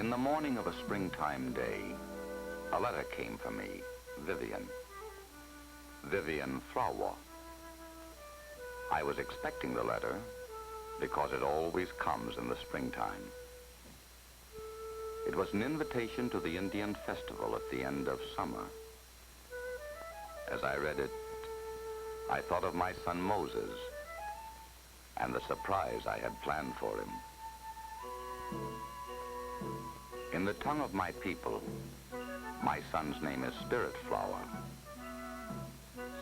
In the morning of a springtime day, a letter came for me, Vivian Flower. I was expecting the letter because it always comes in the springtime. It was an invitation to the Indian festival at the end of summer. As I read it, I thought of my son Moses and the surprise I had planned for him. In the tongue of my people, my son's name is Spirit Flower.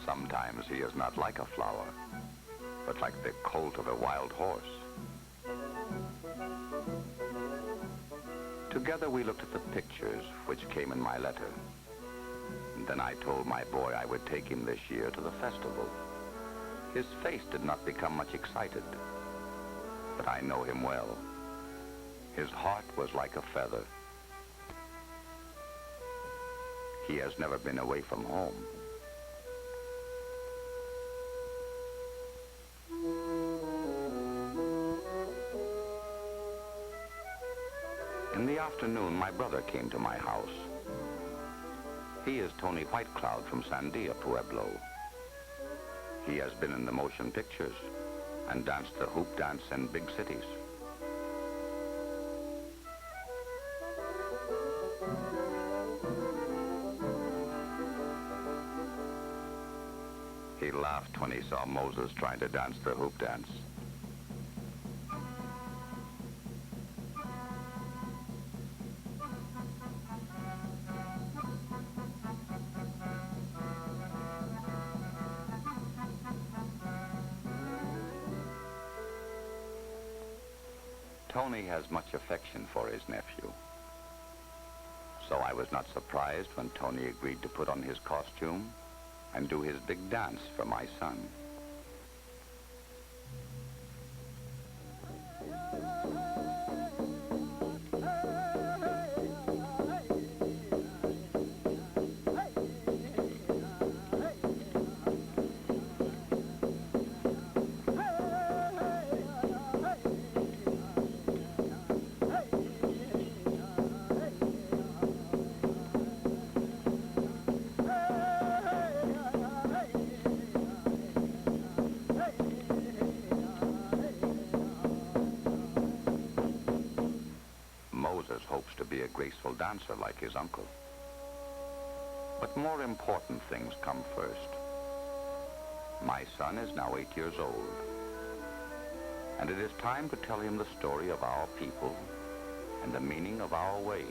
Sometimes he is not like a flower, but like the colt of a wild horse. Together we looked at the pictures which came in my letter. And then I told my boy I would take him this year to the festival. His face did not become much excited, but I know him well. His heart was like a feather. He has never been away from home. In the afternoon, my brother came to my house. He is Tony Whitecloud from Sandia, Pueblo. He has been in the motion pictures and danced the hoop dance in big cities. He laughed when he saw Moses trying to dance the hoop dance. Tony has much affection for his nephew. So I was not surprised when Tony agreed to put on his costume and do his big dance for my son. Moses hopes to be a graceful dancer like his uncle. But more important things come first. My son is now 8 years old, and it is time to tell him the story of our people and the meaning of our ways.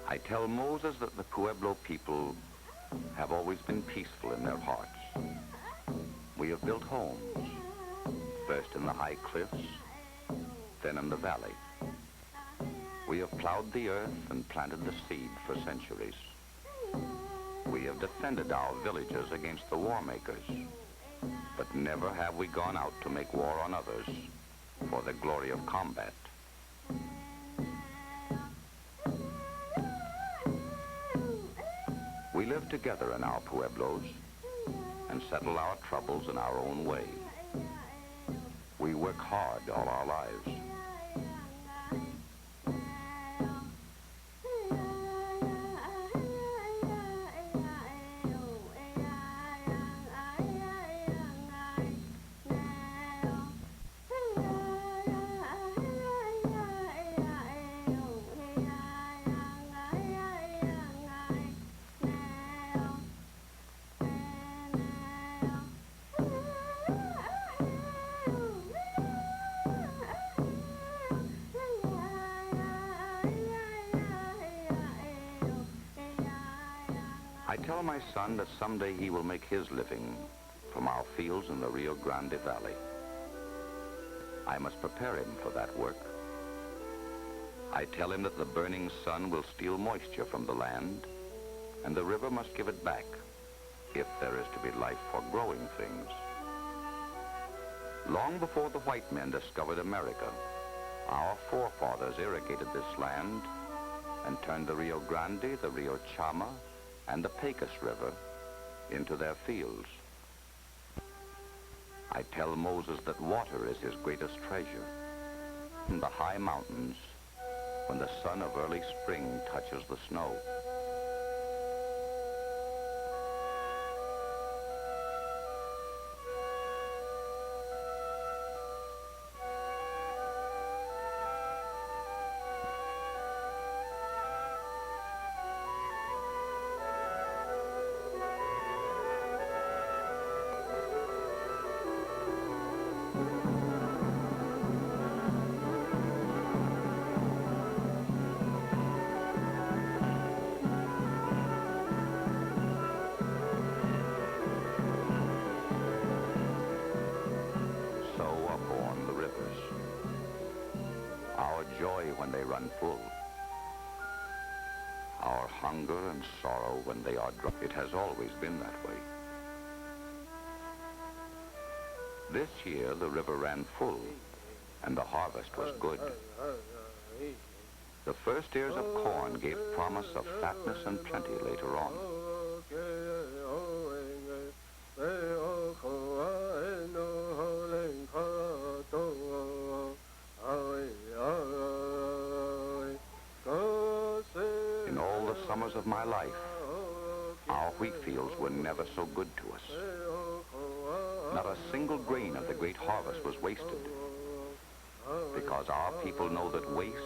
I tell Moses that the Pueblo people have always been peaceful in their hearts. We have built homes, first in the high cliffs, then in the valley. We have plowed the earth and planted the seed for centuries. We have defended our villages against the war makers, but never have we gone out to make war on others for the glory of combat. We live together in our Pueblos and settle our troubles in our own way. We work hard all our lives. I tell my son that someday he will make his living from our fields in the Rio Grande Valley. I must prepare him for that work. I tell him that the burning sun will steal moisture from the land, and the river must give it back if there is to be life for growing things. Long before the white men discovered America, our forefathers irrigated this land and turned the Rio Grande, the Rio Chama, and the Pecos River into their fields. I tell Moses that water is his greatest treasure. In the high mountains, when the sun of early spring touches the snow. Joy when they run full, our hunger and sorrow when they are dry. It has always been that way. This year the river ran full and the harvest was good. The first ears of corn gave promise of fatness and plenty later on. In all the summers of my life, our wheat fields were never so good to us. Not a single grain of the great harvest was wasted, because our people know that waste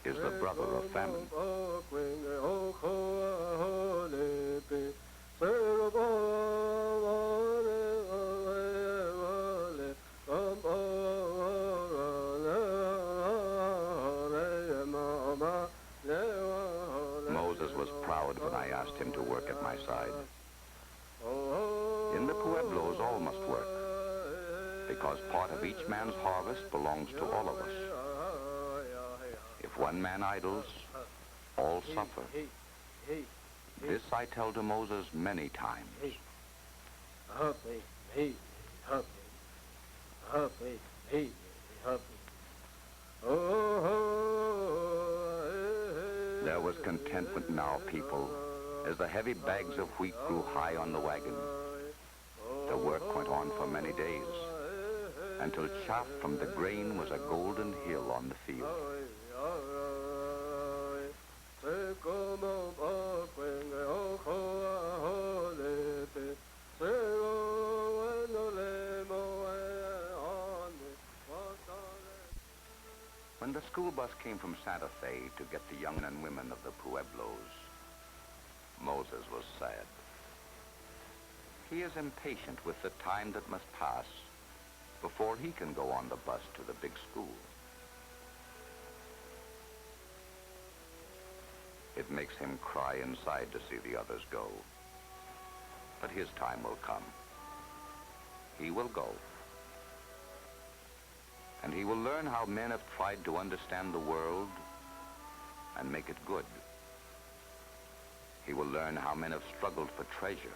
is the brother of famine. Moses was proud when I asked him to work at my side. In the Pueblos, all must work, because part of each man's harvest belongs to all of us. If one man idles, all suffer. This I tell to Moses many times. There was contentment in our people as the heavy bags of wheat grew high on the wagon. The work went on for many days, until chaff from the grain was a golden hill on the field. When the school bus came from Santa Fe to get the young men and women of the Pueblos, Moses was sad. He is impatient with the time that must pass before he can go on the bus to the big school. It makes him cry inside to see the others go. But his time will come. He will go. And he will learn how men have tried to understand the world and make it good. He will learn how men have struggled for treasure,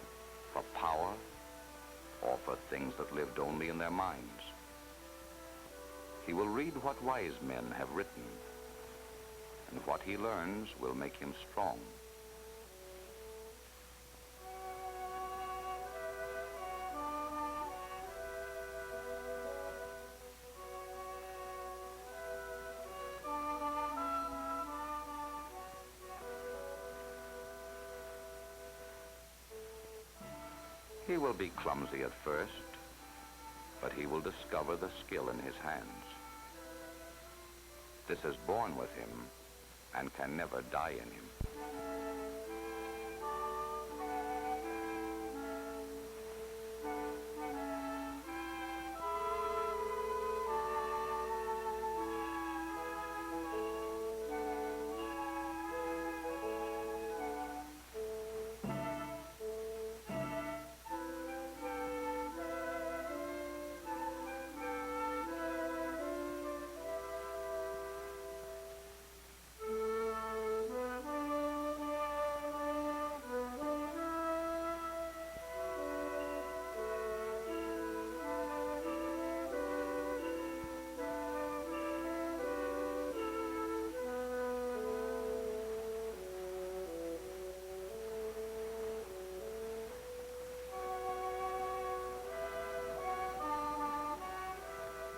for power, or for things that lived only in their minds. He will read what wise men have written, and what he learns will make him strong. He will be clumsy at first, but he will discover the skill in his hands. This is born with him and can never die in him.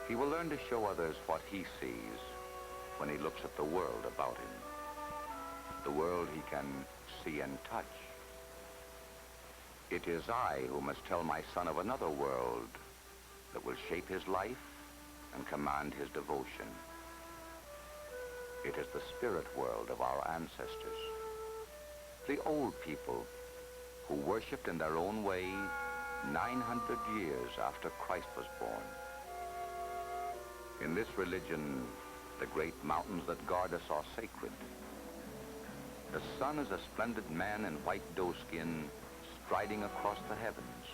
He will learn to show others what he sees when he looks at the world about him, the world he can see and touch. It is I who must tell my son of another world that will shape his life and command his devotion. It is the spirit world of our ancestors, the old people who worshipped in their own way 900 years after Christ was born. In this religion, the great mountains that guard us are sacred. The sun is a splendid man in white doeskin striding across the heavens.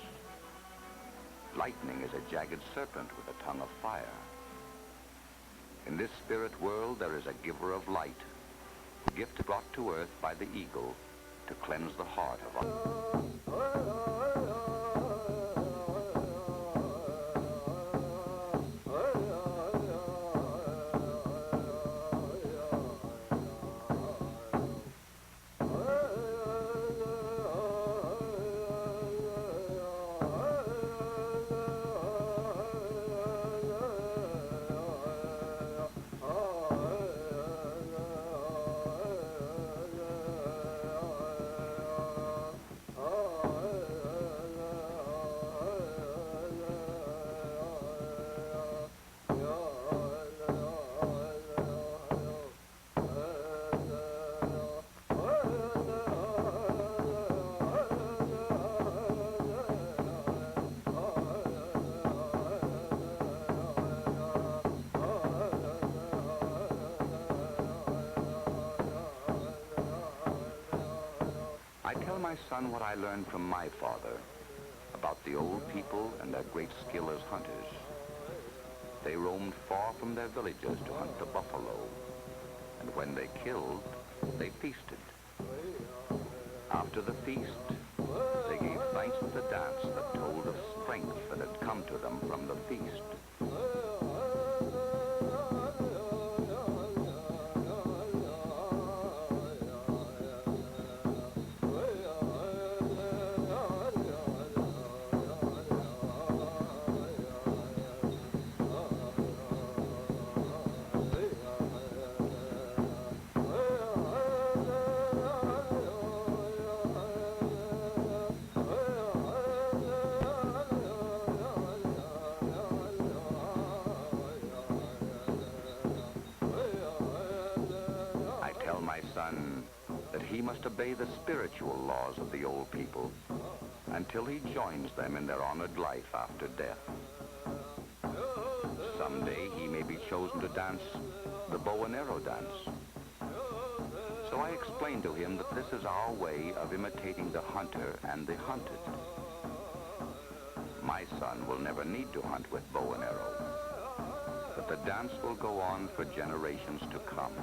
Lightning is a jagged serpent with a tongue of fire. In this spirit world, there is a giver of light, a gift brought to earth by the eagle to cleanse the heart of our... I tell my son what I learned from my father about the old people and their great skill as hunters. They roamed far from their villages to hunt the buffalo, and when they killed, they feasted. After the feast, they gave thanks with a dance that told of strength that had come to them from the feast. That he must obey the spiritual laws of the old people until he joins them in their honored life after death. Someday he may be chosen to dance the bow and arrow dance. So I explained to him that this is our way of imitating the hunter and the hunted. My son will never need to hunt with bow and arrow, but the dance will go on for generations to come.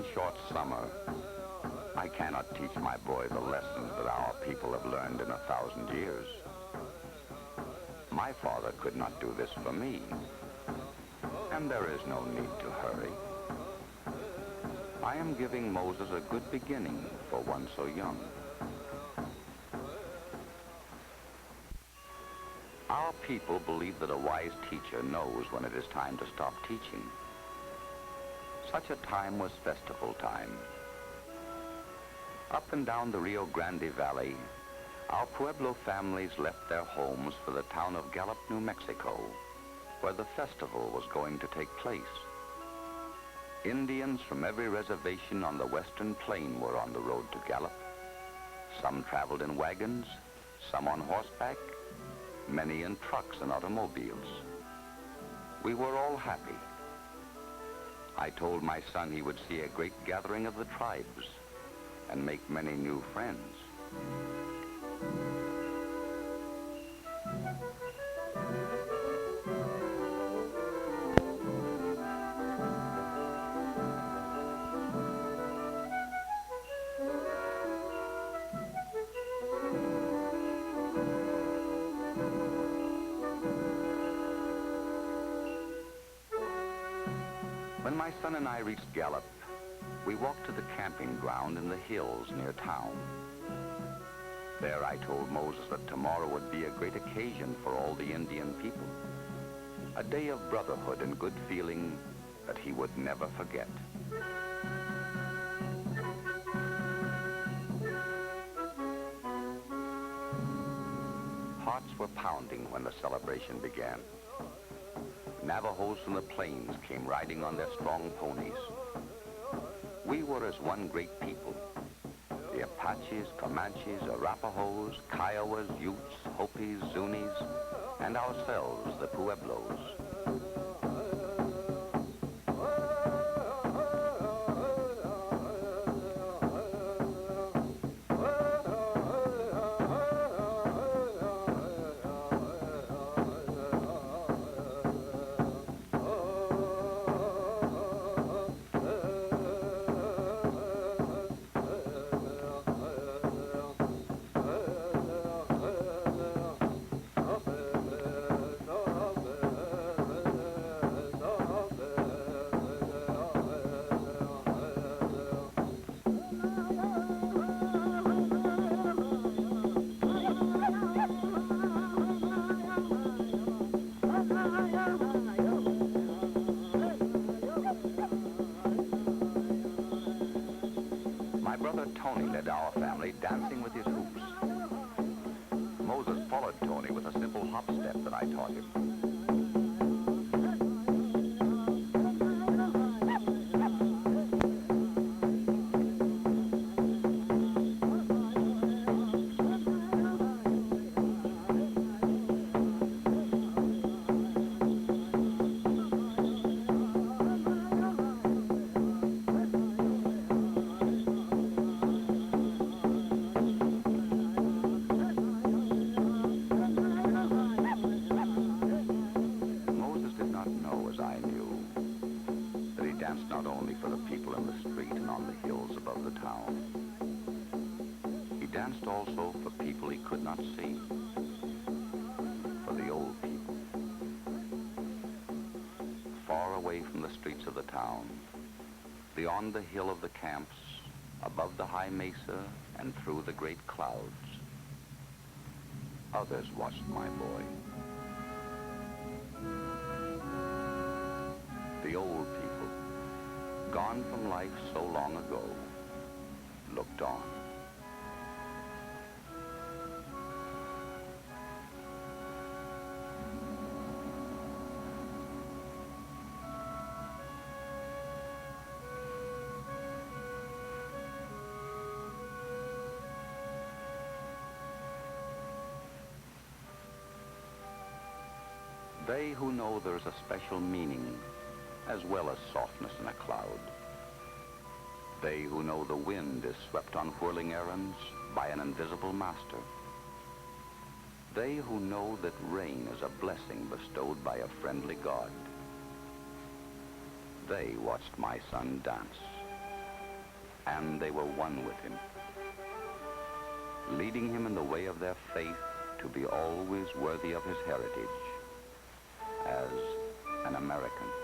one short summer, I cannot teach my boy the lessons that our people have learned in 1,000 years. My father could not do this for me, and there is no need to hurry. I am giving Moses a good beginning for one so young. Our people believe that a wise teacher knows when it is time to stop teaching. Such a time was festival time. Up and down the Rio Grande Valley, our Pueblo families left their homes for the town of Gallup, New Mexico, where the festival was going to take place. Indians from every reservation on the western plain were on the road to Gallup. Some traveled in wagons, some on horseback, many in trucks and automobiles. We were all happy. I told my son he would see a great gathering of the tribes and make many new friends. When my son and I reached Gallup, we walked to the camping ground in the hills near town. There I told Moses that tomorrow would be a great occasion for all the Indian people, a day of brotherhood and good feeling that he would never forget. Hearts were pounding when the celebration began. Navajos from the plains came riding on their strong ponies. We were as one great people. The Apaches, Comanches, Arapahoes, Kiowas, Utes, Hopis, Zunis, and ourselves, the Pueblos. Tony led our family dancing with his hoops. Moses followed Tony with a simple hop step that I taught him. Not only for the people in the street and on the hills above the town. He danced also for people he could not see, for the old people, far away from the streets of the town, beyond the hill of the camps, above the high mesa, and through the great clouds. Others watched my boy. The old people, gone from life so long ago, looked on. They who know there's a special meaning as well as softness in a cloud. They who know the wind is swept on whirling errands by an invisible master. They who know that rain is a blessing bestowed by a friendly God. They watched my son dance. and they were one with him, leading him in the way of their faith to be always worthy of his heritage as an American.